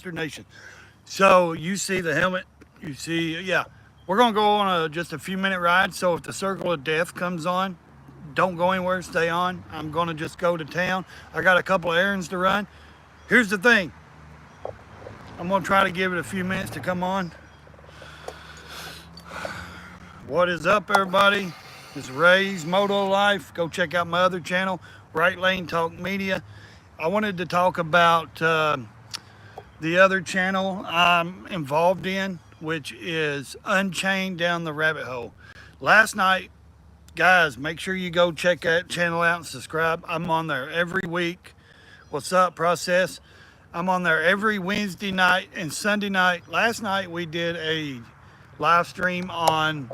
Monster Nation. So you see the helmet, you see, yeah. We're gonna go on just a few minute ride. So if the circle of death comes on, don't go anywhere, stay on. I'm gonna just go to town. I got a couple of errands to run. Here's the thing. I'm gonna try to give it a few minutes to come on. What is up, everybody? It's Ray's Moto Life. Go check out my other channel, Right Lane Talk Media. I wanted to talk about the other channel I'm involved in, which is Unchained Down the Rabbit Hole. Last night, guys, make sure you go check that channel out and subscribe. I'm on there every week. What's up, Process? I'm on there every Wednesday night and Sunday night. Last night we did a live stream on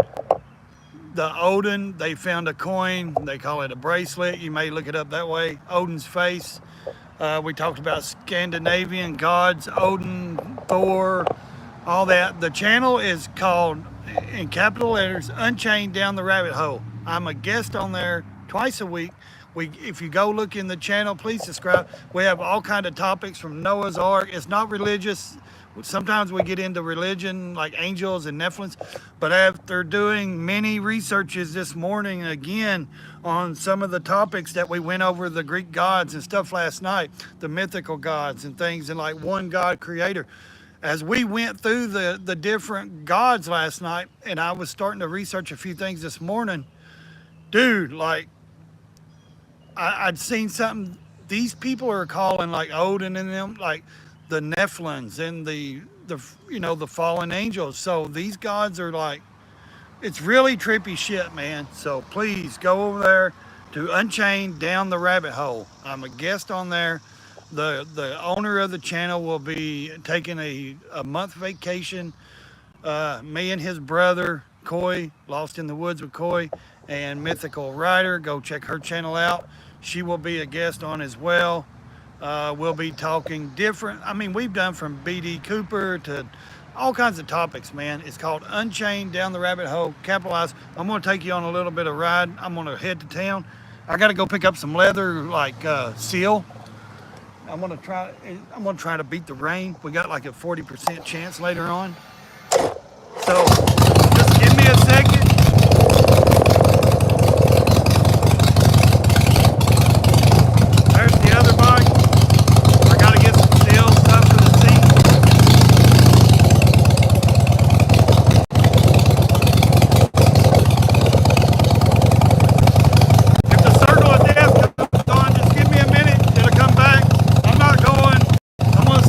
the Odin. They found a coin. They call it a bracelet. You may look it up that way. Odin's face. We talked about Scandinavian gods, Odin, Thor, all that. The channel is called, in capital letters, Unchained Down the Rabbit Hole. I'm a guest on there twice a week. If you go look in the channel, please subscribe. We have all kind of topics from Noah's Ark. It's not religious. Sometimes we get into religion like angels and Nephilims, but after doing many researches this morning again on some of the topics that we went over, the Greek gods and stuff last night, the mythical gods and things, and like one God creator. As we went through the different gods last night, and I was starting to research a few things this morning, dude, like I'd seen something. These people are calling like Odin and them like the Nephilims and the the fallen angels. So these gods are like, it's really trippy shit, man. So please go over there to Unchained Down the Rabbit Hole. I'm a guest on there. The owner of the channel will be taking a month vacation. Me and his brother Coy, Lost in the Woods with Coy, and Mythical Rider, go check her channel out. She will be a guest on as well. We'll be talking different. I mean, we've done from BD Cooper to all kinds of topics, man. It's called Unchained Down the Rabbit Hole, capitalized. I'm going to take you on a little bit of ride. I'm going to head to town. I got to go pick up some leather, like seal. I'm going to try to beat the rain. We got like a 40% chance later on. So just give me a second. There's the other bike. I gotta get some steel stuff for the seat. If the circle of death comes on, just give me a minute. It'll come back. I'm not going. I'm gonna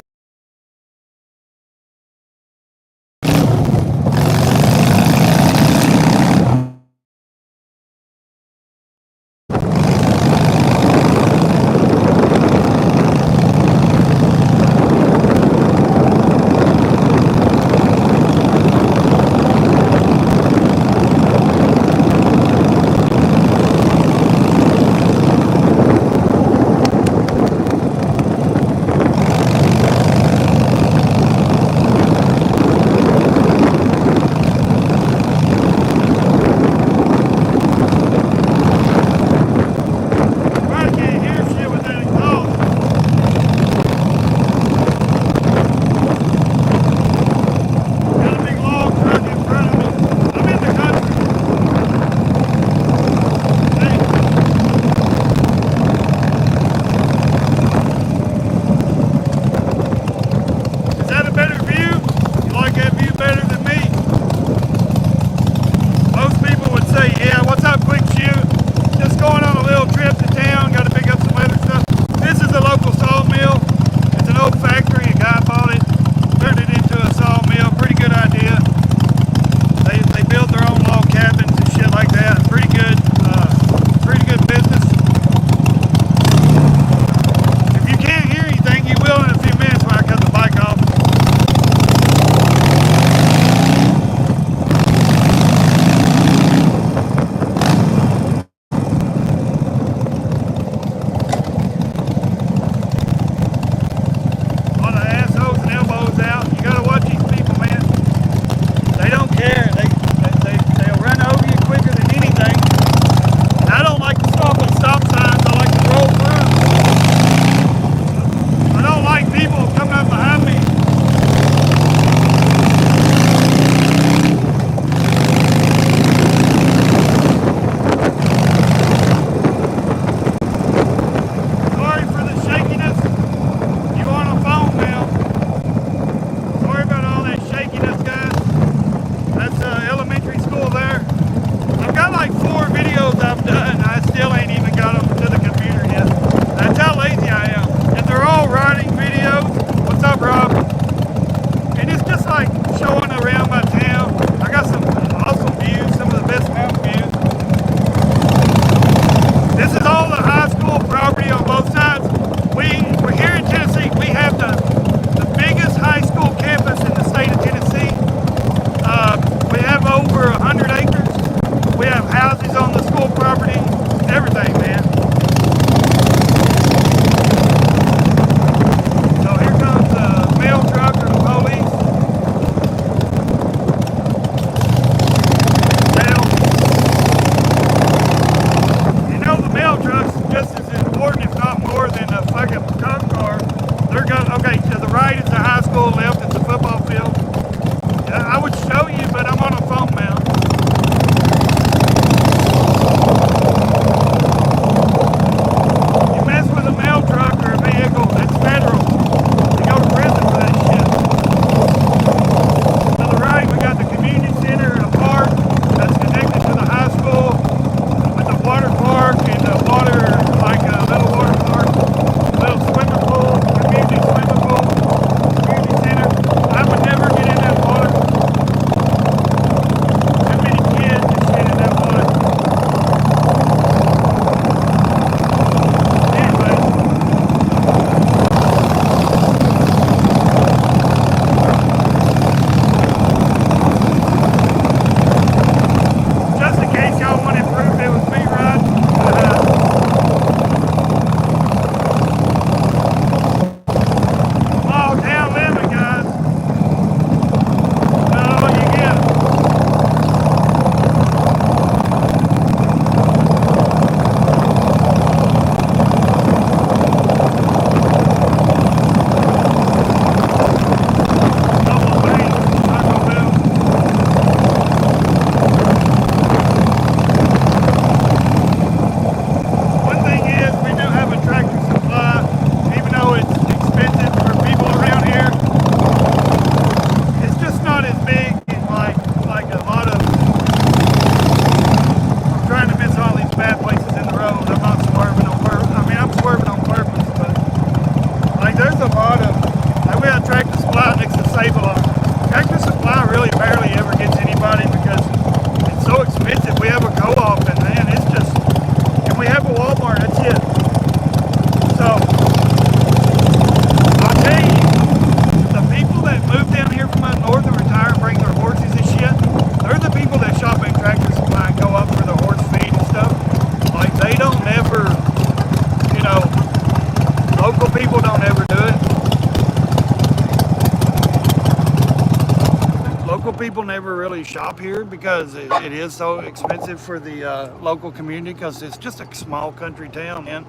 people never really shop here because it is so expensive for the local community because it's just a small country town, man.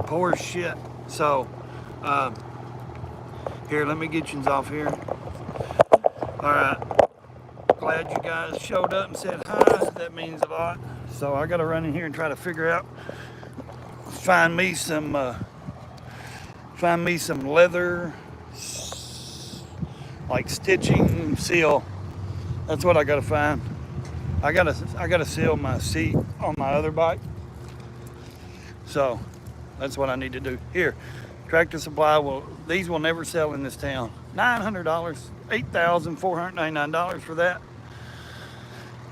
Poor as shit. So, here, let me get you off here. All right. Glad you guys showed up and said hi. That means a lot. So I got to run in here and try to figure out, find me some leather, like stitching seal. That's what I got to find. I gotta seal my seat on my other bike. So that's what I need to do. Here, Tractor Supply these will never sell in this town. $900, $8,499 for that.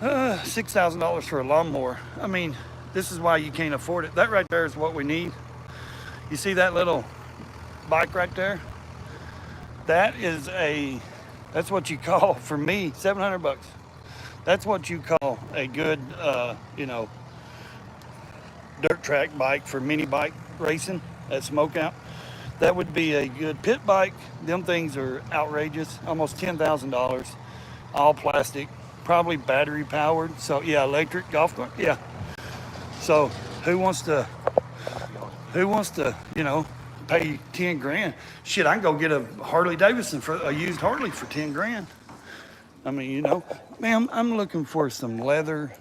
$6,000 for a lawnmower. I mean, this is why you can't afford it. That right there is what we need. You see that little bike right there? That's what you call, for me, $700. That's what you call a good, dirt track bike for mini bike racing at Smokeout. That would be a good pit bike. Them things are outrageous, almost $10,000, all plastic, probably battery powered. So yeah, electric golf cart, yeah. So who wants to, pay 10 grand? Shit, I can go get a Harley Davidson for a used Harley for 10 grand. I mean, ma'am, I'm looking for some leather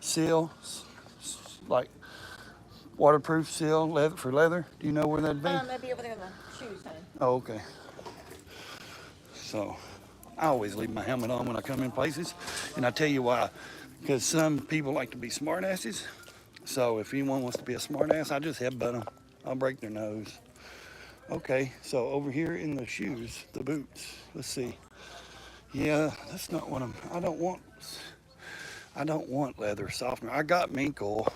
seal, like waterproof seal leather for leather. Do you know where that'd be? That'd be over there in the shoes, honey. Oh, okay. So I always leave my helmet on when I come in places, and I tell you why. Because some people like to be smart asses. So if anyone wants to be a smart ass, I just headbutt them. I'll break their nose. Okay, so over here in the shoes, the boots, let's see. Yeah, that's not what I don't want leather softener. I got mink oil.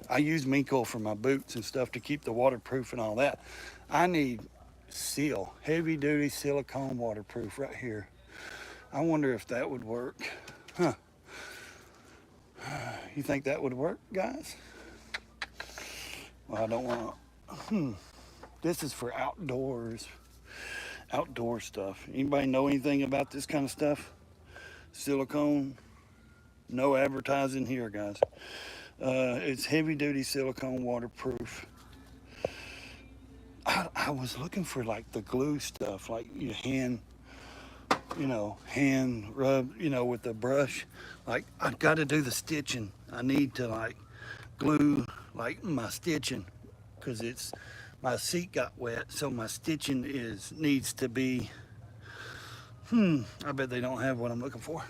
I use mink oil for my boots and stuff to keep the waterproof and all that. I need seal, heavy duty silicone waterproof right here. I wonder if that would work. Huh. You think that would work, guys? Well, I don't want to. This is for outdoor stuff. Anybody know anything about this kind of stuff? Silicone, no advertising here, guys. It's heavy duty silicone waterproof. I was looking for like the glue stuff, like your hand rub, with the brush. Like I've got to do the stitching. I need to like glue like my stitching because my seat got wet, so my stitching needs to be. I bet they don't have what I'm looking for.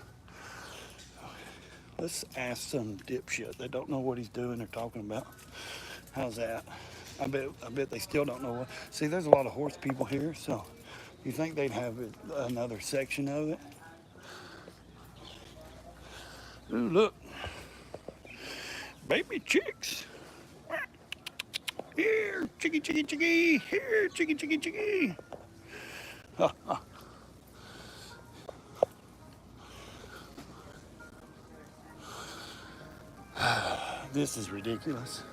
Let's ask some dipshit. They don't know what he's doing or talking about. How's that? I bet they still don't know what. See, there's a lot of horse people here, so you think they'd have another section of it? Ooh, look. Baby chicks. Here, chickie, chickie, chickie. Here, chickie, chickie, chickie. Ha, ha. This is ridiculous.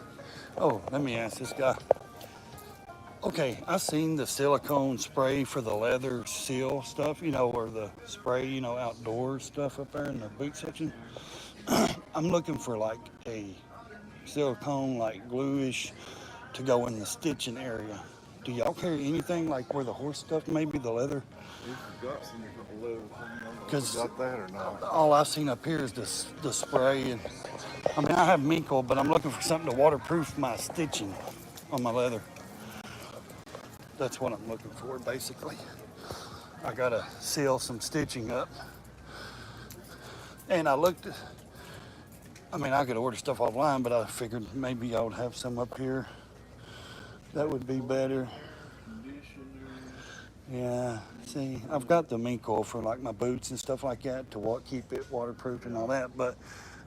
Oh, let me ask this guy. Okay, I've seen the silicone spray for the leather seal stuff, or the spray, outdoor stuff up there in the boot section. I'm looking for like a silicone, like glue-ish, to go in the stitching area. Do y'all carry anything like where the horse stuff, maybe the leather? We've got some leather. Because got that or not? All I've seen up here is the spray, and I mean I have mink oil, but I'm looking for something to waterproof my stitching on my leather. That's what I'm looking for, basically. I gotta seal some stitching up, and I could order stuff offline, but I figured maybe I would have some up here. That would be better. Yeah, see, I've got the mink oil for like my boots and stuff like that to keep it waterproof and all that, but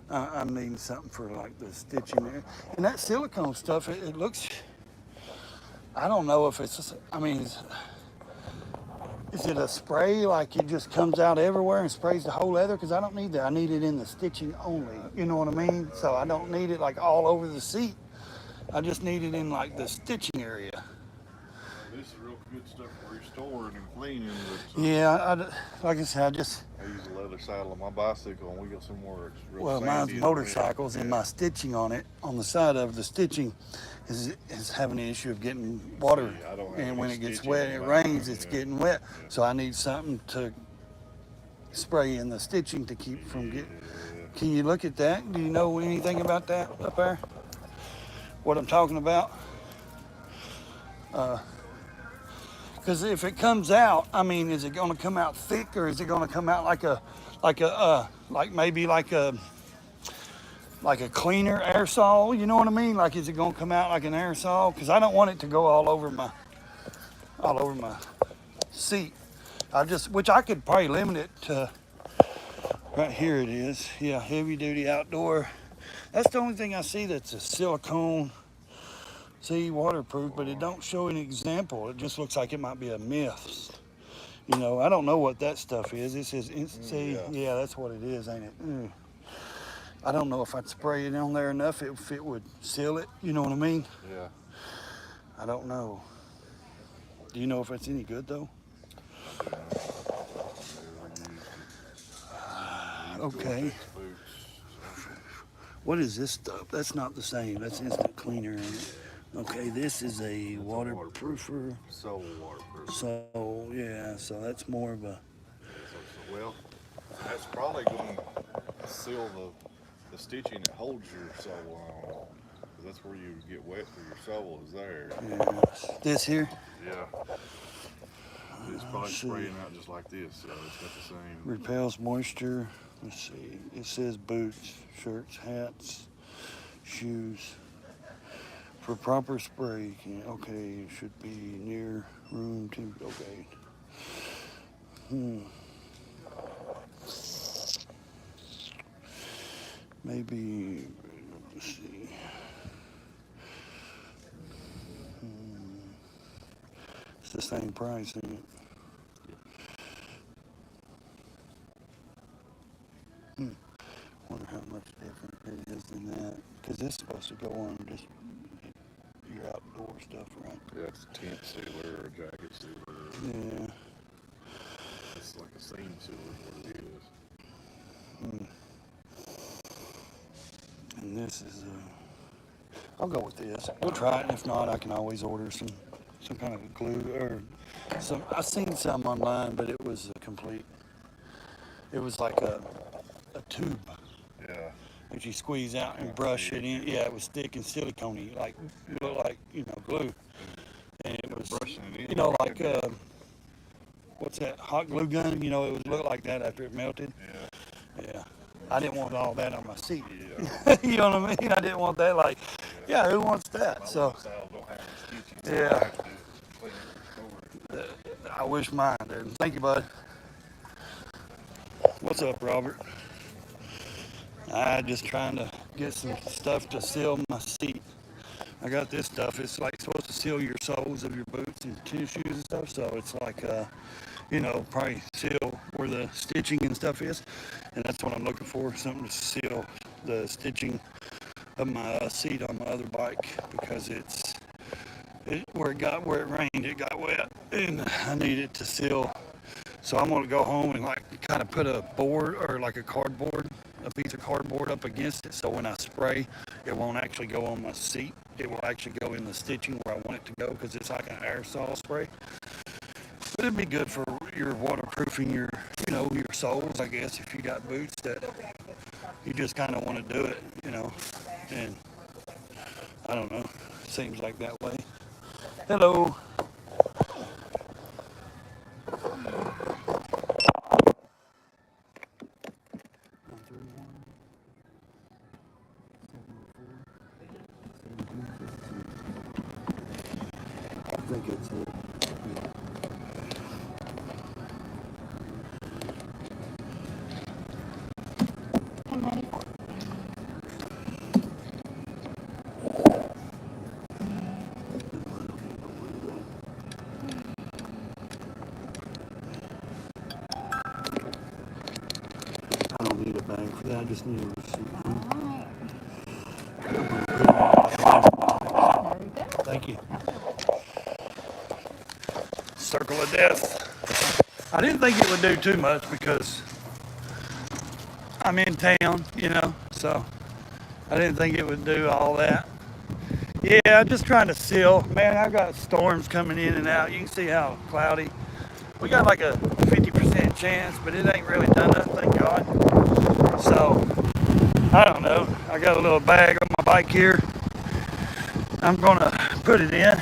I'm needing something for like the stitching there. And that silicone stuff, it looks, I don't know if it's, is it a spray like it just comes out everywhere and sprays the whole leather? Because I don't need that. I need it in the stitching only. You know what I mean? So I don't need it like all over the seat. I just need it in like the stitching area. This is real good stuff for restoring and cleaning. Yeah, like I said, I use a leather other saddle on my bicycle and we go somewhere it's real Well, sandy mine's and motorcycles, wet. and my stitching on it, on the side of the stitching, is having the issue of getting water. See, I don't have And when any it gets stitching wet, on it mine, rains, it's yeah. getting wet. Yeah. So I need something to spray in the stitching to keep from getting. Yeah. Can you look at that? Do you know anything about that up there? What I'm talking about? Because if it comes out, I mean, is it going to come out thick, or is it going to come out like maybe like a cleaner aerosol? You know what I mean? Like, is it going to come out like an aerosol? Because I don't want it to go all over my seat. Which I could probably limit it to. Right here it is. Yeah, heavy duty outdoor. That's the only thing I see that's a silicone. See, waterproof, but it don't show an example. It just looks like it might be a myth. You know, I don't know what that stuff is. It says, see, yeah, that's what it is, ain't it? I don't know if I'd spray it on there enough if it would seal it. You know what I mean? Yeah. I don't know. Do you know if it's any good though? Okay. What is this stuff? That's not the same. That's instant cleaner. Okay, this is a waterproofer. Soul waterproof. So yeah, so that's more of a. Well, that's probably going to seal the stitching that holds your sole on. 'Cause that's where you get wet through your sole is there. Yeah. This here Yeah. It's probably spraying out just like this, so it's got the same. repels moisture. Let's see. It says boots, shirts, hats, shoes. For proper spray, okay, it should be near room temperature. Okay. Maybe, let's see. It's the same price, isn't it? Wonder how much different it is than that. Because this is supposed to go on just your outdoor stuff, right? Yeah, it's a tent sealer or a jacket sealer. Yeah. It's like a seam sealer is what it is. And this is I'll go with this. We'll try it, and if not, I can always order some kind of glue or some. I seen some online, but it was a complete. It was like a tube Yeah. that you squeeze out and brush it in. Yeah, it was thick and silicone-y, like looked like glue. And it was Brushing it in. like what's that hot glue gun? It would look like that after it melted. Yeah. Yeah. I didn't want all that on my seat. Yeah. You know what I mean? I didn't want that. Like, yeah, who wants that? So, Saddle don't have any stitching, so Yeah. I have to clean it over. I wish mine did. Thank you, bud. What's up, Robert? I just trying to get some stuff to seal my seat. I got this stuff. It's like supposed to seal your soles of your boots and tennis shoes and stuff. So it's like, probably seal where the stitching and stuff is. And that's what I'm looking for. Something to seal the stitching of my seat on my other bike, because where it rained, it got wet, and I need it to seal. So I'm going to go home and kind of put a board or like a piece of cardboard up against it, so when I spray, it won't actually go on my seat. It will actually go in the stitching where I want it to go, because it's like an aerosol spray. But it'd be good for your waterproofing your soles, I guess, if you got boots that you just kind of want to do it, and I don't know, seems like that way. Hello. I think it's it. I don't need a bag for that. I just need a receipt. There you go. Thank you. Circle of death. I didn't think it would do too much, because I'm in town, you know, so I didn't think it would do all that. Yeah, I'm just trying to seal. Man, I've got storms coming in and out. You can see how cloudy. We got like a 50% chance, but it ain't really done nothing, thank God. So, I don't know. I got a little bag on my bike here. I'm gonna put it in.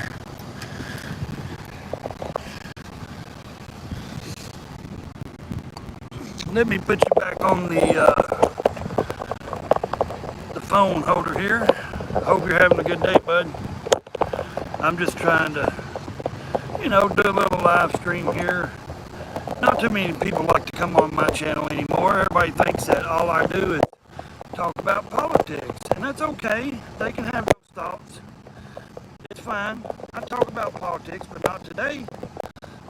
Let me put you back on the phone holder here. I hope you're having a good day, bud. I'm just trying to, you know, do a little live stream here. Not too many people like to come on my channel anymore. Everybody thinks that all I do is talk about politics, and that's okay. They can have those thoughts. It's fine. I talk about politics, but not today.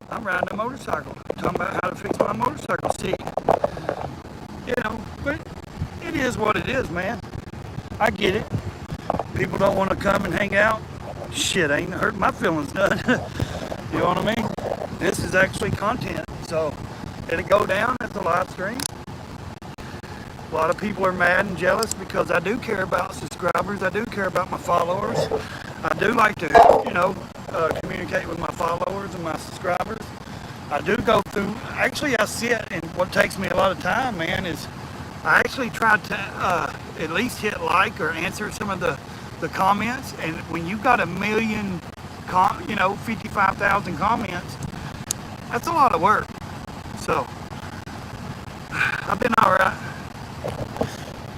I'm riding a motorcycle, talking about how to fix my motorcycle seat. You know, but it is what it is, man. I get it. People don't want to come and hang out. Shit, ain't hurt my feelings none. You know what I mean? This is actually content, so it'll go down at the live stream. A lot of people are mad and jealous because I do care about subscribers. I do care about my followers. I do like to, you know, communicate with my followers and my subscribers. I do go through, actually I sit, and what takes me a lot of time, man, is I actually try to at least hit like or answer some of the comments. And when you got 1 million, 55,000 comments, that's a lot of work. So, I've been all right.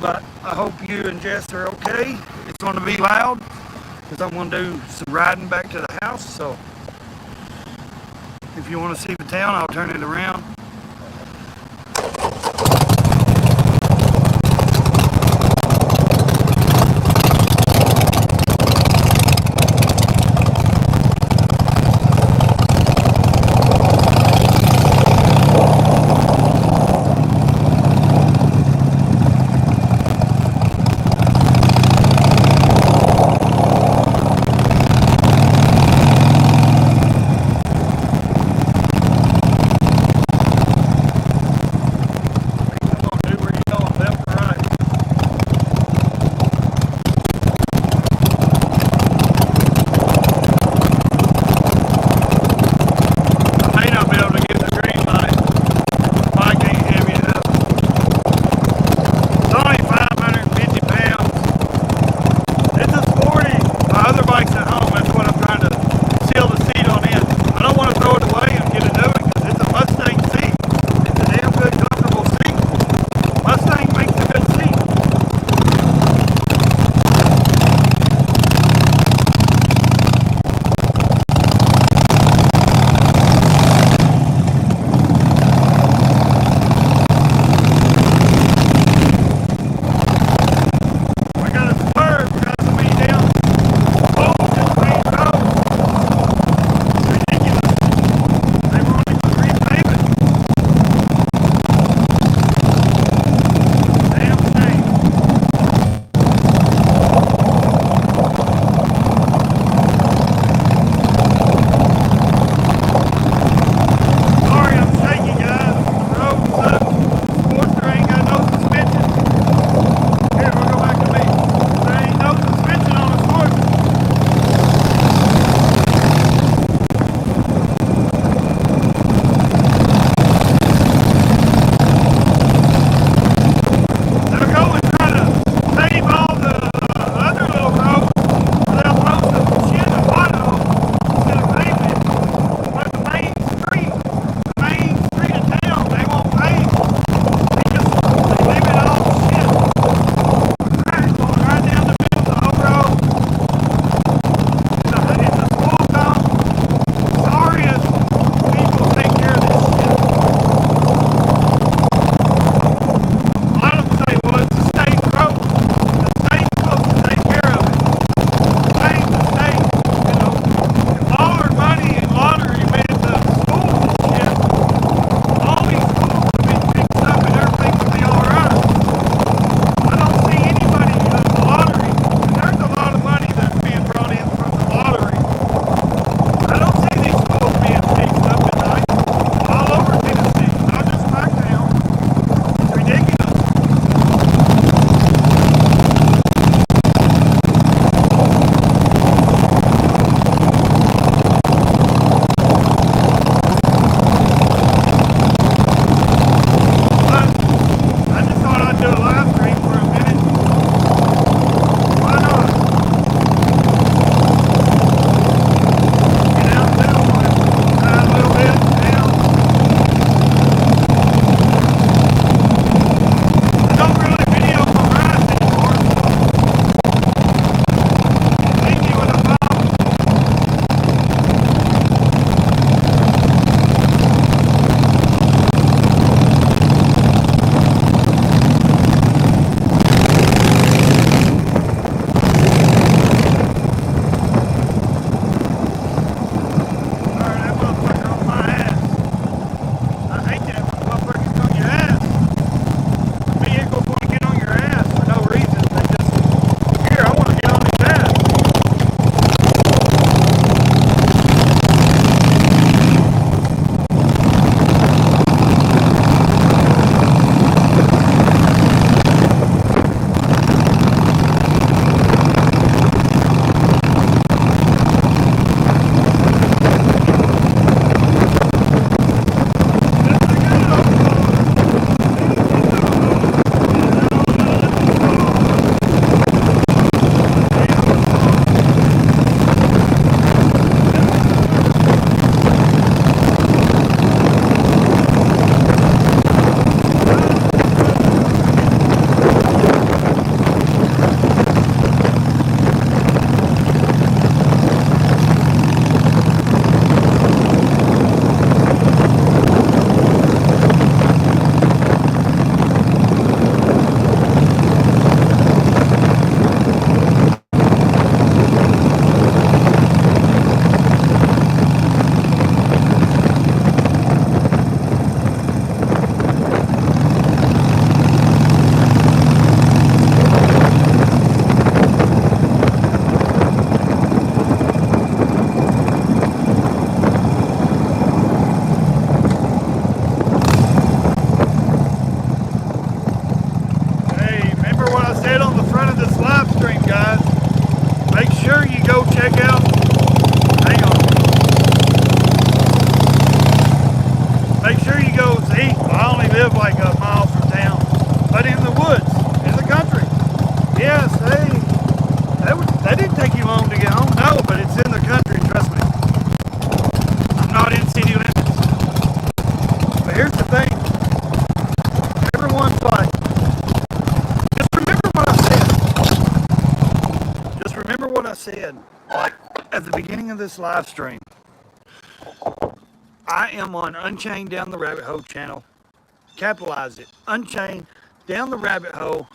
But I hope you and Jess are okay. It's going to be loud because I'm going to do some riding back to the house. So if you want to see the town, I'll turn it around. at the beginning of this live stream, I am on Unchained Down the Rabbit Hole channel. Capitalize it. Unchained Down the Rabbit Hole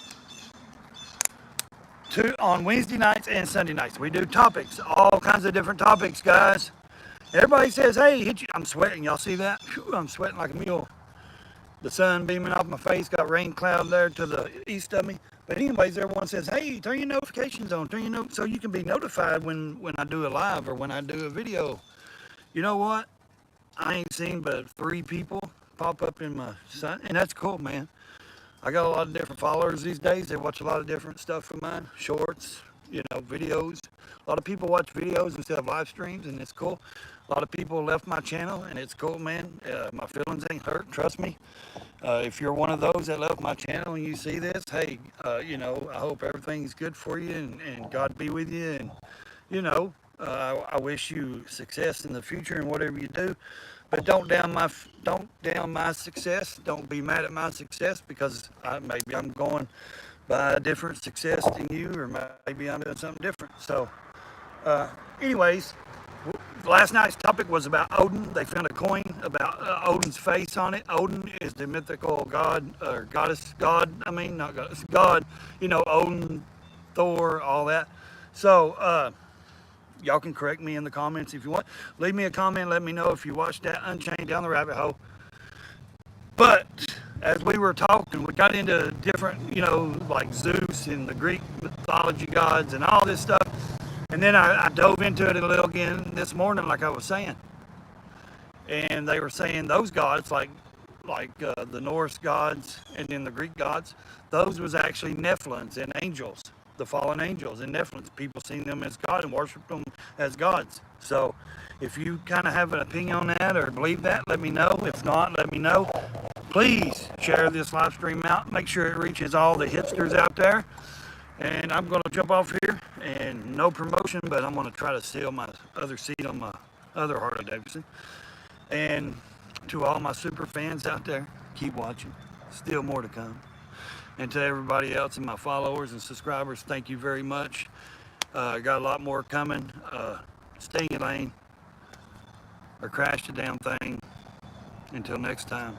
on Wednesday nights and Sunday nights. We do topics, all kinds of different topics, guys. Everybody says, hey, hit you. I'm sweating. Y'all see that? Whew, I'm sweating like a mule. The sun beaming off my face, got rain cloud there to the east of me. But anyways, everyone says, hey, turn your notifications on, so you can be notified when I do a live or when I do a video. You know what? I ain't seen but 3 people pop up in my sun, and that's cool, man. I got a lot of different followers these days. They watch a lot of different stuff of mine, shorts, videos. A lot of people watch videos instead of live streams, and it's cool. A lot of people left my channel, and it's cool, man. My feelings ain't hurt, trust me. If you're one of those that left my channel and you see this, hey, I hope everything's good for you, and God be with you, and, I wish you success in the future in whatever you do. But don't down my success. Don't be mad at my success, because maybe I'm going by a different success than you, or maybe I'm doing something different. So, anyways, last night's topic was about Odin. They found a coin about Odin's face on it. Odin is the mythical god, or goddess, God, Odin, Thor, all that. So, y'all can correct me in the comments if you want. Leave me a comment, let me know if you watched that Unchained Down the Rabbit Hole. But as we were talking, we got into different, like Zeus and the Greek mythology gods and all this stuff. And then I dove into it a little again this morning, like I was saying. And they were saying those gods, like the Norse gods and then the Greek gods, those was actually Nephilims and angels. The fallen angels and Nephilims. People seen them as God and worship them as gods. So if you kind of have an opinion on that or believe that, let me know. If not, let me know. Please share this live stream out. Make sure it reaches all the hipsters out there. And I'm going to jump off here, and no promotion, but I'm going to try to seal my other seat on my other Harley Davidson. And to all my super fans out there, keep watching. Still more to come. And to everybody else and my followers and subscribers, thank you very much. Got a lot more coming. Stay in your lane or crash the damn thing. Until next time.